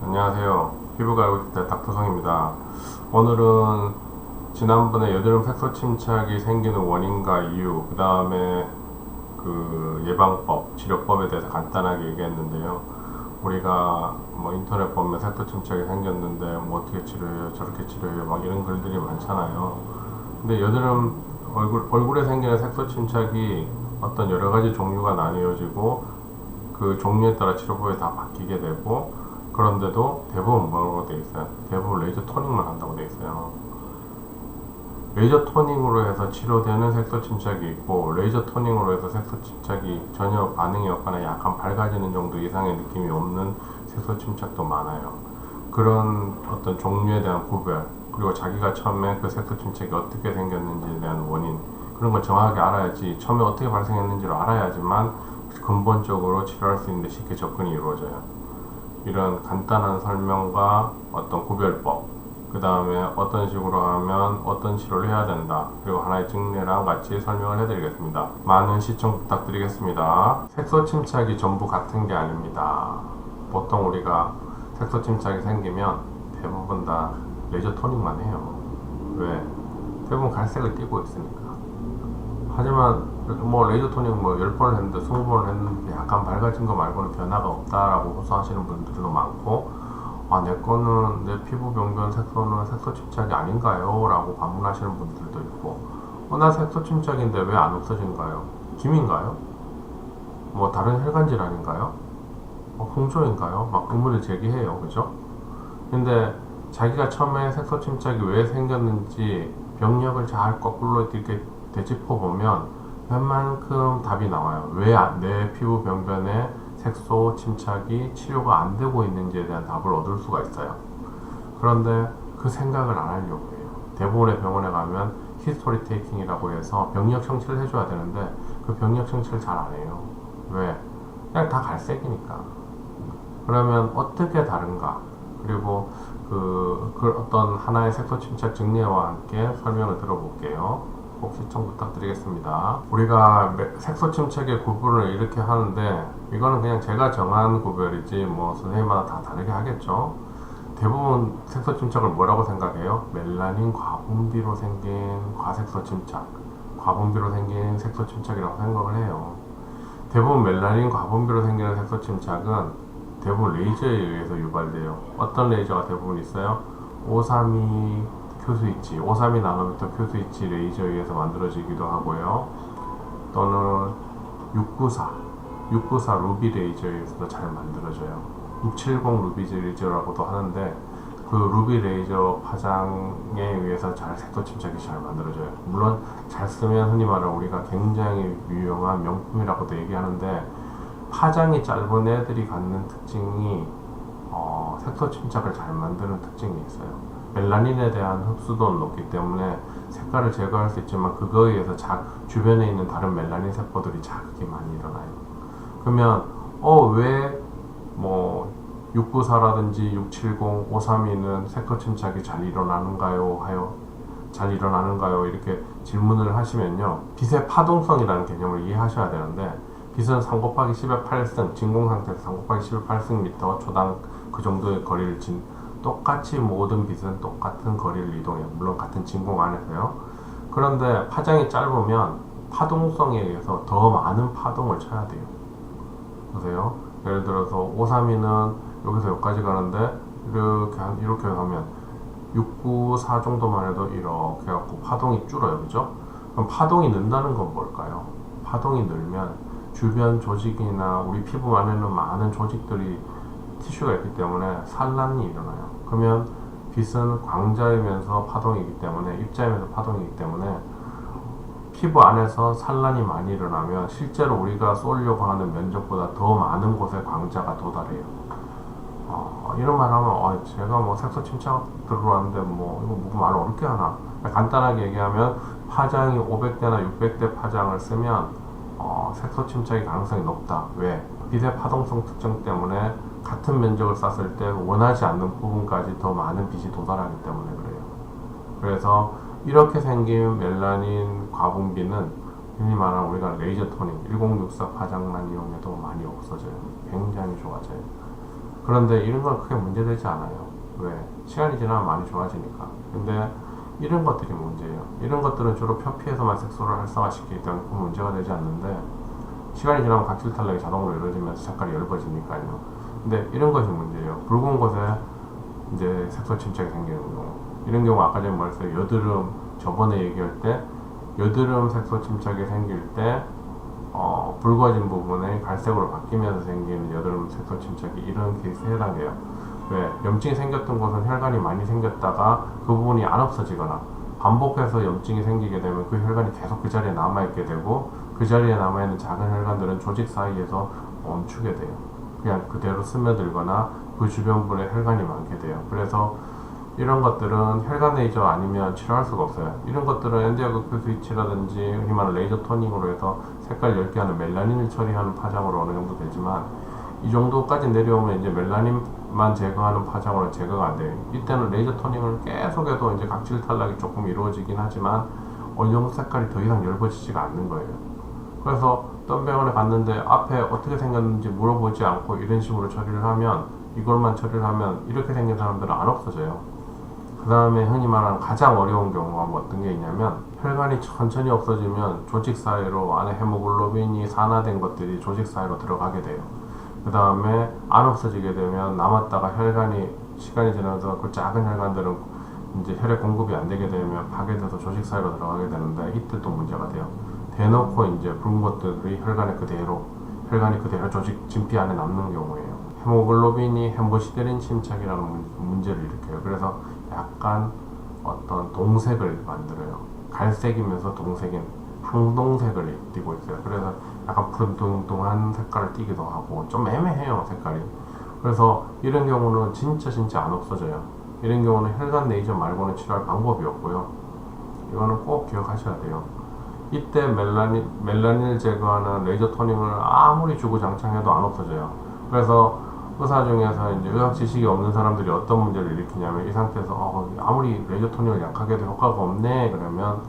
안녕하세요. 피부가 알고 싶다 닥터성입니다. 오늘은 지난번에 여드름 색소 침착이 생기는 원인과 이유, 그 다음에 그 예방법, 치료법에 대해서 간단하게 얘기했는데요. 우리가 뭐 인터넷 보면 색소 침착이 생겼는데 뭐 어떻게 치료해요, 저렇게 치료해요, 막 이런 글들이 많잖아요. 근데 여드름 얼굴에 생기는 색소 침착이 어떤 여러 가지 종류가 나뉘어지고 그 종류에 따라 치료법이 다 바뀌게 되고, 그런데도 대부분 뭐라고 돼 있어요? 대부분 레이저 토닝만 한다고 돼 있어요. 레이저 토닝으로 해서 치료되는 색소 침착이 있고, 레이저 토닝으로 해서 색소 침착이 전혀 반응이 없거나 약간 밝아지는 정도 이상의 느낌이 없는 색소 침착도 많아요. 그런 어떤 종류에 대한 구별, 그리고 자기가 처음에 그 색소 침착이 어떻게 생겼는지에 대한 원인, 그런 걸 정확하게 알아야지, 처음에 어떻게 발생했는지를 알아야지만 근본적으로 치료할 수 있는데 쉽게 접근이 이루어져요. 이런 간단한 설명과 어떤 구별법, 그 다음에 어떤 식으로 하면 어떤 치료를 해야 된다, 그리고 하나의 증례랑 같이 설명을 해드리겠습니다. 많은 시청 부탁드리겠습니다. 색소 침착이 전부 같은 게 아닙니다. 보통 우리가 색소 침착이 생기면 대부분 다 레이저 토닝만 해요. 왜? 대부분 갈색을 띠고 있으니까. 하지만 뭐 레이저 토닝 뭐 10번을 했는데 20번을 했는데 약간 밝아진 거 말고는 변화가 없다라고 호소하시는 분들도 많고, 아, 내 거는 내 피부 병변 색소는 색소 침착이 아닌가요? 라고 반문하시는 분들도 있고, 나 색소 침착인데 왜 안 없어진가요? 김인가요? 뭐 다른 혈관 질환인가요? 홍조인가요? 막 의문을 제기해요. 그죠? 근데 자기가 처음에 색소 침착이 왜 생겼는지 병력을 잘 거꾸로 이렇게 되짚어보면 웬만큼 답이 나와요. 왜 내 피부 병변에 색소 침착이 치료가 안 되고 있는지에 대한 답을 얻을 수가 있어요. 그런데 그 생각을 안 하려고 해요. 대부분의 병원에 가면 히스토리 테이킹이라고 해서 병력 청취를 해줘야 되는데 그 병력 청취를 잘 안 해요. 왜? 그냥 다 갈색이니까. 그러면 어떻게 다른가? 그리고 그 어떤 하나의 색소 침착 증례와 함께 설명을 들어볼게요. 꼭 시청 부탁드리겠습니다. 우리가 색소 침착의 구분을 이렇게 하는데, 이거는 그냥 제가 정한 구별이지 뭐 선생님마다 다 다르게 하겠죠. 대부분 색소 침착을 뭐라고 생각해요? 멜라닌 과분비로 생긴 과색소 침착, 과분비로 생긴 색소 침착이라고 생각을 해요. 대부분 멜라닌 과분비로 생기는 색소 침착은 대부분 레이저에 의해서 유발돼요. 어떤 레이저가 대부분 있어요? 532 큐스위치, 532 나노미터 큐스위치 레이저에 의해서 만들어지기도 하고요. 또는 694 루비 레이저에 의해서도 잘 만들어져요. 670 루비 레이저라고도 하는데, 그 루비 레이저 파장에 의해서 잘 색소 침착이 잘 만들어져요. 물론 잘 쓰면 흔히 말하는 우리가 굉장히 유용한 명품이라고도 얘기하는데, 파장이 짧은 애들이 갖는 특징이 색소 침착을 잘 만드는 특징이 있어요. 멜라닌에 대한 흡수도는 높기 때문에 색깔을 제거할 수 있지만 그거에 의해서 주변에 있는 다른 멜라닌 세포들이 자극이 많이 일어나요. 그러면 왜 뭐 694라든지 670, 532는 색소 침착이 잘 일어나는가요? 이렇게 질문을 하시면요, 빛의 파동성이라는 개념을 이해하셔야 되는데, 빛은 3 곱하기 10의 8승, 진공 상태에서 3 곱하기 10의 8승 초당 그 정도의 거리를 똑같이 모든 빛은 똑같은 거리를 이동해요. 물론 같은 진공 안에서요. 그런데 파장이 짧으면 파동성에 의해서 더 많은 파동을 쳐야 돼요. 보세요. 예를 들어서 532는 여기서 여기까지 가는데 이렇게 가면 694 정도만 해도 이렇게 해갖고 파동이 줄어요. 그죠? 그럼 파동이 는다는 건 뭘까요? 파동이 늘면 주변 조직이나 우리 피부 안에는 많은 조직들이 티슈가 있기 때문에 산란이 일어나요. 그러면 빛은 광자이면서 파동이기 때문에, 입자이면서 파동이기 때문에 피부 안에서 산란이 많이 일어나면 실제로 우리가 쏘려고 하는 면적보다 더 많은 곳에 광자가 도달해요. 이런 말 하면 제가 뭐 색소 침착 들어왔는데 뭐 이거 말 어렵게 하나? 간단하게 얘기하면 파장이 500대나 600대 파장을 쓰면 색소 침착의 가능성이 높다. 왜? 빛의 파동성 특징 때문에 같은 면적을 쐈을 때 원하지 않는 부분까지 더 많은 빛이 도달하기 때문에 그래요. 그래서 이렇게 생긴 멜라닌 과분비는 흔히 말하는 우리가 레이저 토닝 1064 파장만 이용해도 많이 없어져요. 굉장히 좋아져요. 그런데 이런 건 크게 문제되지 않아요. 왜? 시간이 지나면 많이 좋아지니까. 근데 이런 것들이 문제예요. 이런 것들은 주로 표피에서만 색소를 활성화시키기 때문에 큰 문제가 되지 않는데, 시간이 지나면 각질 탈락이 자동으로 이루어지면서 색깔이 엷어지니까요. 근데 이런 것이 문제예요. 붉은 곳에 이제 색소 침착이 생기는 경우. 이런 경우 아까 전에 말했어요. 여드름, 저번에 얘기할 때 여드름 색소 침착이 생길 때 붉어진 부분에 갈색으로 바뀌면서 생기는 여드름 색소 침착이 이런 케이스에 해당해요. 왜? 염증이 생겼던 곳은 혈관이 많이 생겼다가 그 부분이 안 없어지거나 반복해서 염증이 생기게 되면 그 혈관이 계속 그 자리에 남아있게 되고, 그 자리에 남아있는 작은 혈관들은 조직 사이에서 멈추게 돼요. 그냥 그대로 스며들거나 그 주변부에 혈관이 많게 돼요. 그래서 이런 것들은 혈관 레이저 아니면 치료할 수가 없어요. 이런 것들은 엔디아극 스위치라든지 흔히 말하는 레이저 토닝으로 해서 색깔 10개 하는 멜라닌을 처리하는 파장으로 어느 정도 되지만, 이 정도까지 내려오면 이제 멜라닌만 제거하는 파장으로 제거가 안 돼요. 이때는 레이저 토닝을 계속해도 이제 각질 탈락이 조금 이루어지긴 하지만 어느 정도 색깔이 더 이상 엷어지지가 않는 거예요. 그래서 어떤 병원에 갔는데 앞에 어떻게 생겼는지 물어보지 않고 이런 식으로 처리를 하면, 이걸만 처리를 하면 이렇게 생긴 사람들은 안 없어져요. 그 다음에 흔히 말하는 가장 어려운 경우가 뭐 어떤 게 있냐면, 혈관이 천천히 없어지면 조직 사이로 안에 헤모글로빈이 산화된 것들이 조직 사이로 들어가게 돼요. 그 다음에 안 없어지게 되면 남았다가 혈관이 시간이 지나서 그 작은 혈관들은 이제 혈액 공급이 안 되게 되면 파괴돼서 조직 사이로 들어가게 되는데, 이때 또 문제가 돼요. 대놓고 이제 붉은 것들이 혈관이 그대로 조직 진피 안에 남는 경우에요. 헤모글로빈이 햄보시데린 침착이라는 문제를 일으켜요. 그래서 약간 어떤 동색을 만들어요. 갈색이면서 동색인 항동색을 띠고 있어요. 그래서 약간 푸른둥둥한 색깔을 띠기도 하고 좀 애매해요, 색깔이. 그래서 이런 경우는 진짜 안 없어져요. 이런 경우는 혈관 레이저 말고는 치료할 방법이 없고요. 이거는 꼭 기억하셔야 돼요. 이때 멜라닌을 제거하는 레이저 토닝을 아무리 주구장창해도 안 없어져요. 그래서 의사 중에서 이제 의학 지식이 없는 사람들이 어떤 문제를 일으키냐면, 이 상태에서 아무리 레이저 토닝을 약하게 해도 효과가 없네 그러면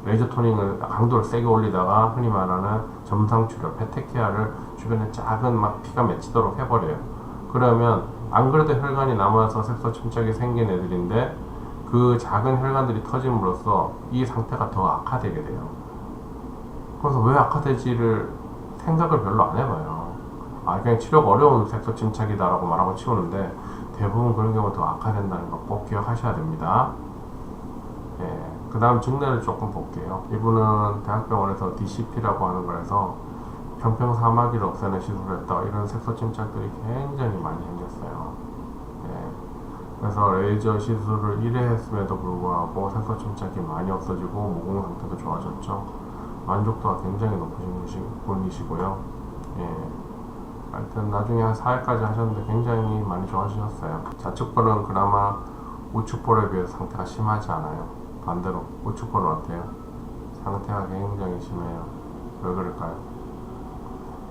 레이저 토닝을 강도를 세게 올리다가 흔히 말하는 점상출혈, 페테키아를 주변에 작은 막 피가 맺히도록 해버려요. 그러면 안 그래도 혈관이 남아서 색소 침착이 생긴 애들인데 그 작은 혈관들이 터짐으로써 이 상태가 더 악화되게 돼요. 그래서 왜 악화되지를 생각을 별로 안 해봐요. 그냥 치료가 어려운 색소 침착이다라고 말하고 치우는데, 대부분 그런 경우 더 악화된다는 거 꼭 기억하셔야 됩니다. 그 다음 증례를 조금 볼게요. 이분은 대학병원에서 DCP라고 하는 거라서 평평사마귀를 없애는 시술을 했다가 이런 색소 침착들이 굉장히 많이 생겼어요. 그래서 레이저 시술을 1회 했음에도 불구하고 색소 침착이 많이 없어지고 모공 상태도 좋아졌죠. 만족도가 굉장히 높으신 분이시고요. 하여튼 나중에 한 4회까지 하셨는데 굉장히 많이 좋아지셨어요. 좌측볼은 그나마 우측볼에 비해서 상태가 심하지 않아요. 반대로 우측볼은 어때요? 상태가 굉장히 심해요. 왜 그럴까요?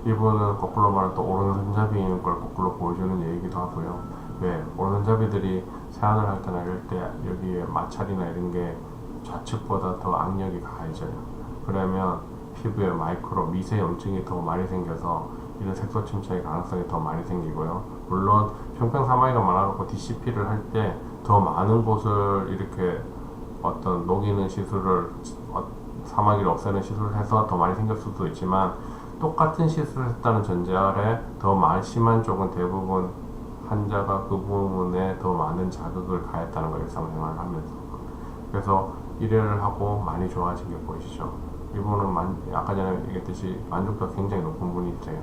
이분은 거꾸로 말하면 또 오른손잡이인 걸 거꾸로 보여주는 얘기기도 하고요. 왜? 오른손잡이들이 세안을 할 때나 이럴 때 여기에 마찰이나 이런 게 좌측보다 더 악력이 가해져요. 그러면 피부에 마이크로 미세 염증이 더 많이 생겨서 이런 색소 침착의 가능성이 더 많이 생기고요. 물론 평평사마귀가 많아갖고 DCP를 할 때 더 많은 곳을 이렇게 어떤 녹이는 시술을 사마귀를 없애는 시술을 해서 더 많이 생길 수도 있지만, 똑같은 시술을 했다는 전제 아래 더 많이 심한 쪽은 대부분 환자가 그 부분에 더 많은 자극을 가했다는 걸 일상생활을 하면서. 그래서 1회를 하고 많이 좋아진 게 보이시죠? 이분은 아까 전에 얘기했듯이 만족도가 굉장히 높은 분이세요.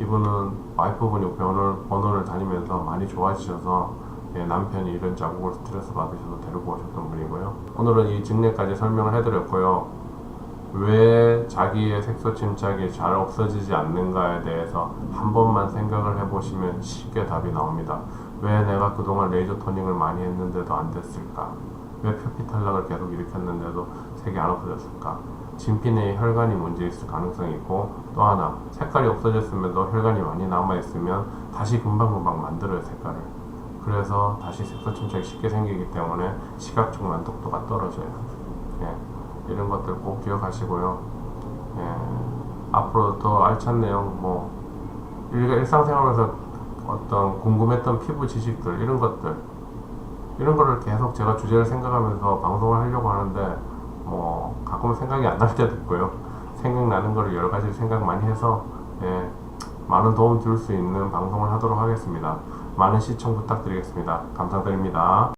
이분은 와이프분이 병원을 다니면서 많이 좋아지셔서 남편이 이런 자국을 스트레스 받으셔서 데리고 오셨던 분이고요. 오늘은 이 증례까지 설명을 해드렸고요. 왜 자기의 색소 침착이 잘 없어지지 않는가에 대해서 한 번만 생각을 해보시면 쉽게 답이 나옵니다. 왜 내가 그동안 레이저 토닝을 많이 했는데도 안 됐을까? 왜 표피 탈락을 계속 일으켰는데도 색이 안 없어졌을까? 진피 내에 혈관이 문제 있을 가능성이 있고, 또 하나 색깔이 없어졌음에도 혈관이 많이 남아있으면 다시 금방금방 만들어요, 색깔을. 그래서 다시 색소 침착이 쉽게 생기기 때문에 시각적 만족도가 떨어져요. 이런 것들 꼭 기억하시고요. 앞으로 더 알찬 내용 일상생활에서 어떤 궁금했던 피부 지식들 이런 거를 계속 제가 주제를 생각하면서 방송을 하려고 하는데 뭐 가끔 생각이 안 날 때도 있고요. 생각나는 거를 여러 가지 생각 많이 해서 예, 많은 도움 줄 수 있는 방송을 하도록 하겠습니다. 많은 시청 부탁드리겠습니다. 감사드립니다.